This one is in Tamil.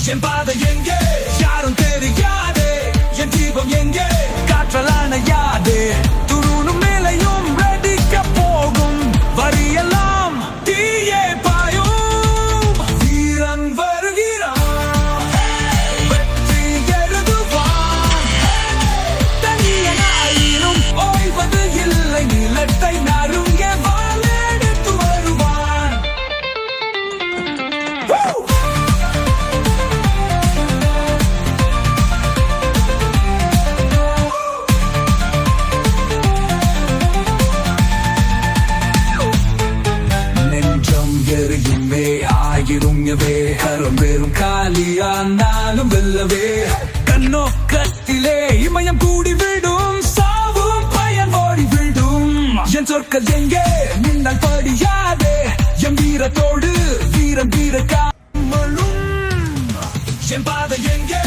என் பாதை எங்கே யாரும் தெரியாதே என் தீபம் எங்கே காற்றலான யாது துருணும் நிலையும் வெடிக்க போகும் வரியெல்லாம் தீயே பாயும் வீரன் வருகிறான் வெற்றி எழுதுவான் தனியனாயினும் ஓய்வது இல்லை நிலத்தை நறுங்க வாழெடுத்து வருவான் எரியுமே ஆயிருங்கவே கரம் வெறும் காலியானாலும் வெல்லவே கண்ணோக்கத்திலே இமயம் கூடி விடும் சாவும் பயன் ஓடி விடும் என் சொற்கள் எங்கே மின்னல் படியாதே என் வீரத்தோடு வீரம் வீர காமலும் என் பாதை எங்கே